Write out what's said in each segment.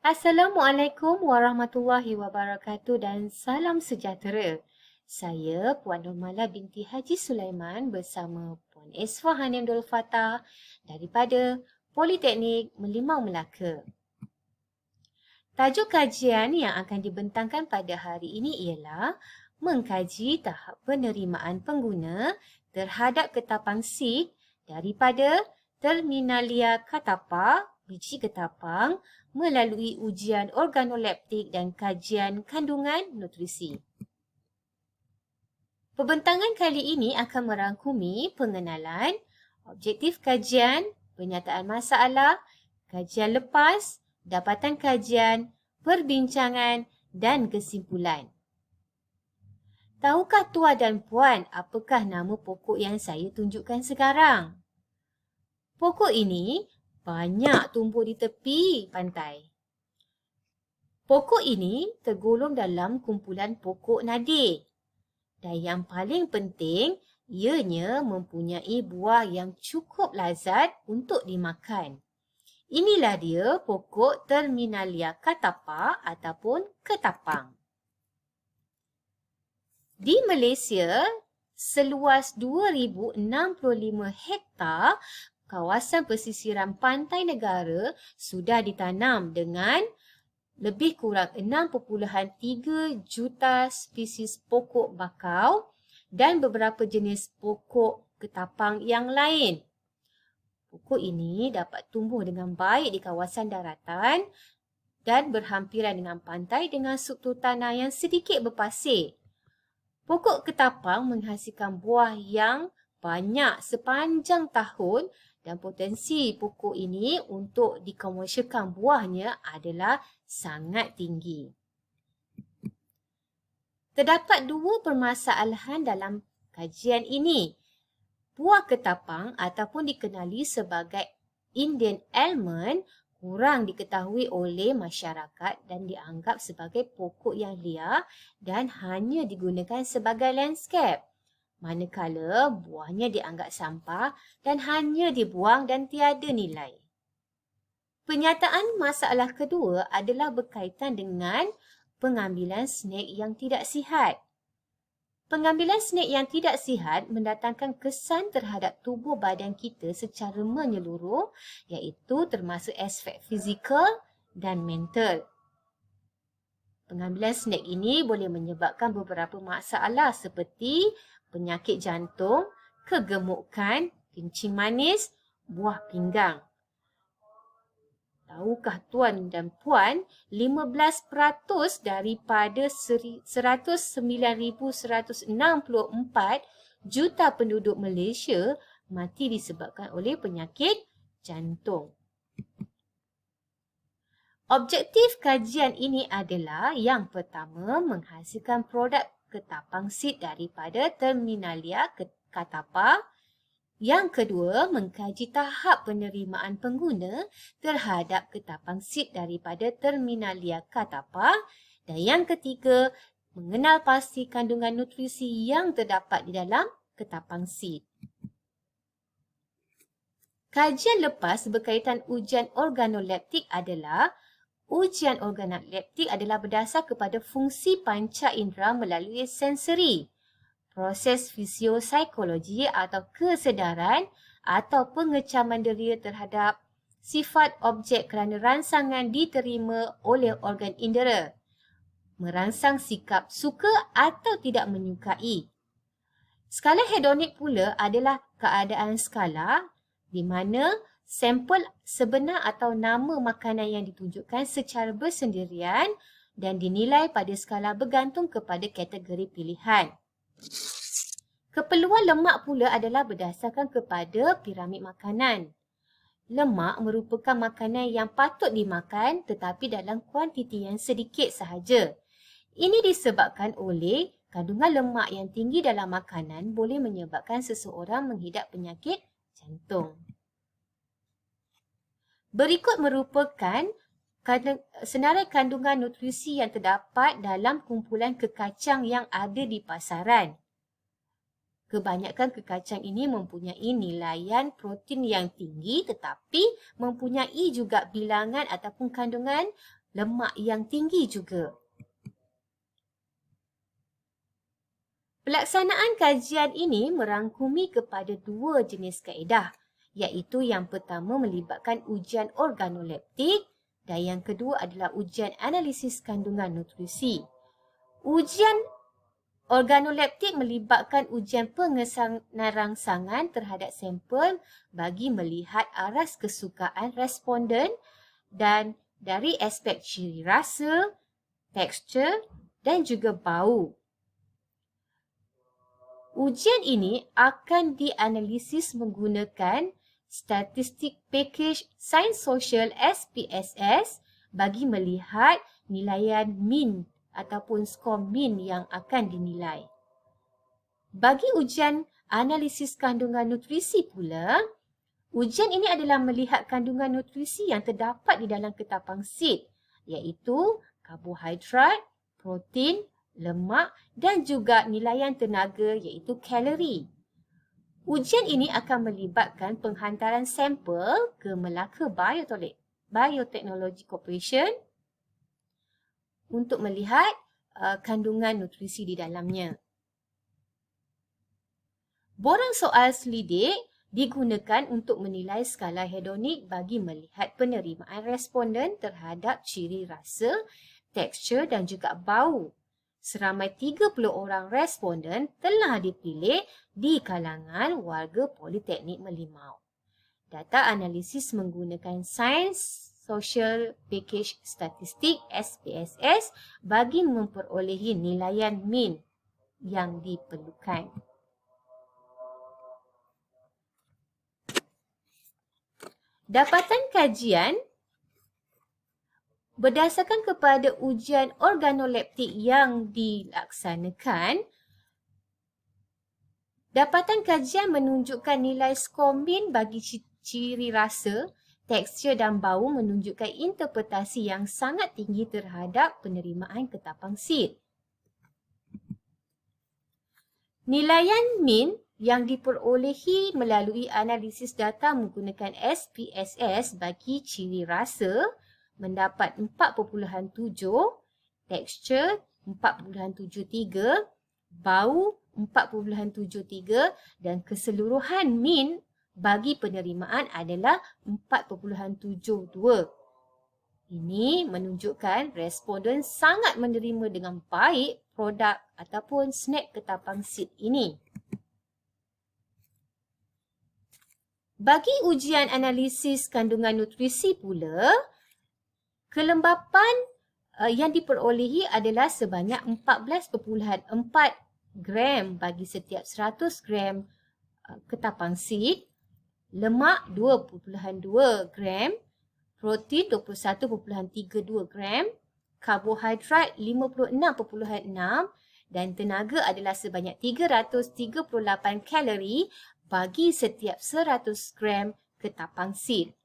Assalamualaikum warahmatullahi wabarakatuh dan salam sejahtera. Saya Puan Nurmala binti Haji Sulaiman bersama Puan Esfah Hamdul Fattah daripada Politeknik Merlimau Melaka. Tajuk kajian yang akan dibentangkan pada hari ini ialah mengkaji tahap penerimaan pengguna terhadap ketapang seed daripada Terminalia Katapa, biji ketapang, melalui ujian organoleptik dan kajian kandungan nutrisi. Pembentangan kali ini akan merangkumi pengenalan, objektif kajian, penyataan masalah, kajian lepas, dapatan kajian, perbincangan dan kesimpulan. Tahukah tuan dan puan apakah nama pokok yang saya tunjukkan sekarang? Pokok ini banyak tumbuh di tepi pantai. Pokok ini tergolong dalam kumpulan pokok nadir. Dan yang paling penting, ianya mempunyai buah yang cukup lazat untuk dimakan. Inilah dia pokok Terminalia Katapa ataupun ketapang. Di Malaysia, seluas 2,065 hektar kawasan pesisiran pantai negara sudah ditanam dengan lebih kurang 6.3 juta spesies pokok bakau dan beberapa jenis pokok ketapang yang lain. Pokok ini dapat tumbuh dengan baik di kawasan daratan dan berhampiran dengan pantai dengan struktur tanah yang sedikit berpasir. Pokok ketapang menghasilkan buah yang banyak sepanjang tahun dan potensi pokok ini untuk dikomersialkan buahnya adalah sangat tinggi. Terdapat dua permasalahan dalam kajian ini. Buah ketapang ataupun dikenali sebagai Indian almond kurang diketahui oleh masyarakat dan dianggap sebagai pokok yang liar dan hanya digunakan sebagai landscape. Manakala buahnya dianggap sampah dan hanya dibuang dan tiada nilai. Penyataan masalah kedua adalah berkaitan dengan pengambilan snake yang tidak sihat. Pengambilan snake yang tidak sihat mendatangkan kesan terhadap tubuh badan kita secara menyeluruh, iaitu termasuk aspek fizikal dan mental. Pengambilan snake ini boleh menyebabkan beberapa masalah seperti penyakit jantung, kegemukan, kencing manis, buah pinggang. Tahukah tuan dan puan, 15% daripada 109,164 juta penduduk Malaysia mati disebabkan oleh penyakit jantung. Objektif kajian ini adalah yang pertama, menghasilkan produk ketapang seed daripada Terminalia Katapa. Yang kedua, mengkaji tahap penerimaan pengguna terhadap ketapang seed daripada Terminalia Katapa. Dan yang ketiga, mengenal pasti kandungan nutrisi yang terdapat di dalam ketapang seed. Kajian lepas berkaitan ujian organoleptik adalah ujian organoleptik adalah berdasar kepada fungsi panca indera melalui sensori, proses fisiopsikologi atau kesedaran atau pengecaman deria terhadap sifat objek kerana rangsangan diterima oleh organ indera, merangsang sikap suka atau tidak menyukai. Skala hedonik pula adalah keadaan skala di mana sampel sebenar atau nama makanan yang ditunjukkan secara bersendirian dan dinilai pada skala bergantung kepada kategori pilihan. Keperluan lemak pula adalah berdasarkan kepada piramid makanan. Lemak merupakan makanan yang patut dimakan tetapi dalam kuantiti yang sedikit sahaja. Ini disebabkan oleh kandungan lemak yang tinggi dalam makanan boleh menyebabkan seseorang menghidap penyakit jantung. Berikut merupakan senarai kandungan nutrisi yang terdapat dalam kumpulan kekacang yang ada di pasaran. Kebanyakan kekacang ini mempunyai nilaian protein yang tinggi tetapi mempunyai juga bilangan ataupun kandungan lemak yang tinggi juga. Pelaksanaan kajian ini merangkumi kepada dua jenis kaedah, iaitu yang pertama melibatkan ujian organoleptik dan yang kedua adalah ujian analisis kandungan nutrisi. Ujian organoleptik melibatkan ujian pengerangsangan terhadap sampel bagi melihat aras kesukaan responden dan dari aspek ciri rasa, tekstur dan juga bau. Ujian ini akan dianalisis menggunakan Statistic Package Science Social SPSS bagi melihat nilaian min ataupun skor min yang akan dinilai. Bagi ujian analisis kandungan nutrisi pula, ujian ini adalah melihat kandungan nutrisi yang terdapat di dalam ketapang seed, iaitu karbohidrat, protein, lemak dan juga nilaian tenaga iaitu kalori. Ujian ini akan melibatkan penghantaran sampel ke Melaka Biotechnology Corporation untuk melihat kandungan nutrisi di dalamnya. Borang soal selidik digunakan untuk menilai skala hedonik bagi melihat penerimaan responden terhadap ciri rasa, tekstur dan juga bau. Seramai 30 orang responden telah dipilih di kalangan warga Politeknik Merlimau. Data analisis menggunakan Science Social Package Statistik SPSS bagi memperolehi nilaian min yang diperlukan. Dapatan kajian berdasarkan kepada ujian organoleptik yang dilaksanakan, dapatan kajian menunjukkan nilai skor min bagi ciri rasa, tekstur dan bau menunjukkan interpretasi yang sangat tinggi terhadap penerimaan ketapang seed. Nilaian min yang diperolehi melalui analisis data menggunakan SPSS bagi ciri rasa mendapat 4.7, tekstur 4.73, bau 4.73 dan keseluruhan min bagi penerimaan adalah 4.72. Ini menunjukkan responden sangat menerima dengan baik produk ataupun snack ketapang seed ini. Bagi ujian analisis kandungan nutrisi pula, kelembapan yang diperolehi adalah sebanyak 14.4 gram bagi setiap 100 gram ketapang seed, lemak 2.2 gram, protein 21.32 gram, karbohidrat 56.6 dan tenaga adalah sebanyak 338 kalori bagi setiap 100 gram ketapang seed.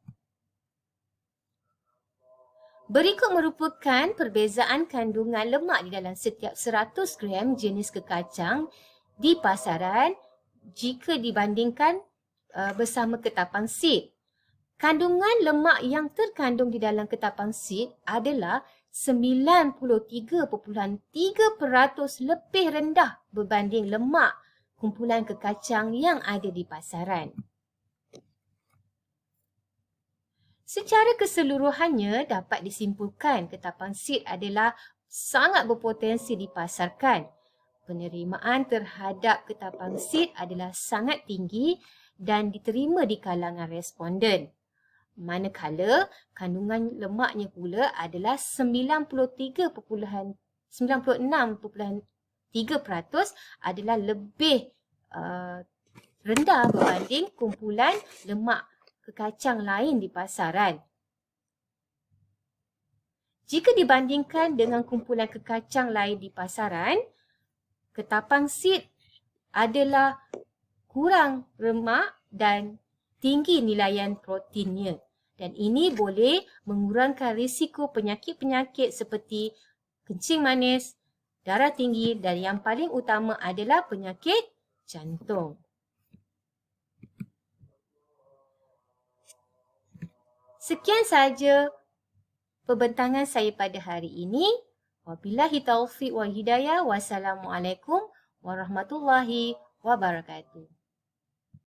Berikut merupakan perbezaan kandungan lemak di dalam setiap 100 gram jenis kekacang di pasaran jika dibandingkan bersama ketapang seed. Kandungan lemak yang terkandung di dalam ketapang seed adalah 93.3% lebih rendah berbanding lemak kumpulan kekacang yang ada di pasaran. Secara keseluruhannya dapat disimpulkan ketapang seed adalah sangat berpotensi dipasarkan. Penerimaan terhadap ketapang seed adalah sangat tinggi dan diterima di kalangan responden. Manakala kandungan lemaknya pula adalah 96.3% adalah lebih rendah berbanding kumpulan lemak kekacang lain di pasaran. Jika dibandingkan dengan kumpulan kekacang lain di pasaran, ketapang seed adalah kurang lemak dan tinggi nilaian proteinnya. Dan ini boleh mengurangkan risiko penyakit-penyakit seperti kencing manis, darah tinggi dan yang paling utama adalah penyakit jantung. Sekian sahaja perbentangan saya pada hari ini. Wabillahi taufiq wal hidayah. Wassalamualaikum warahmatullahi wabarakatuh.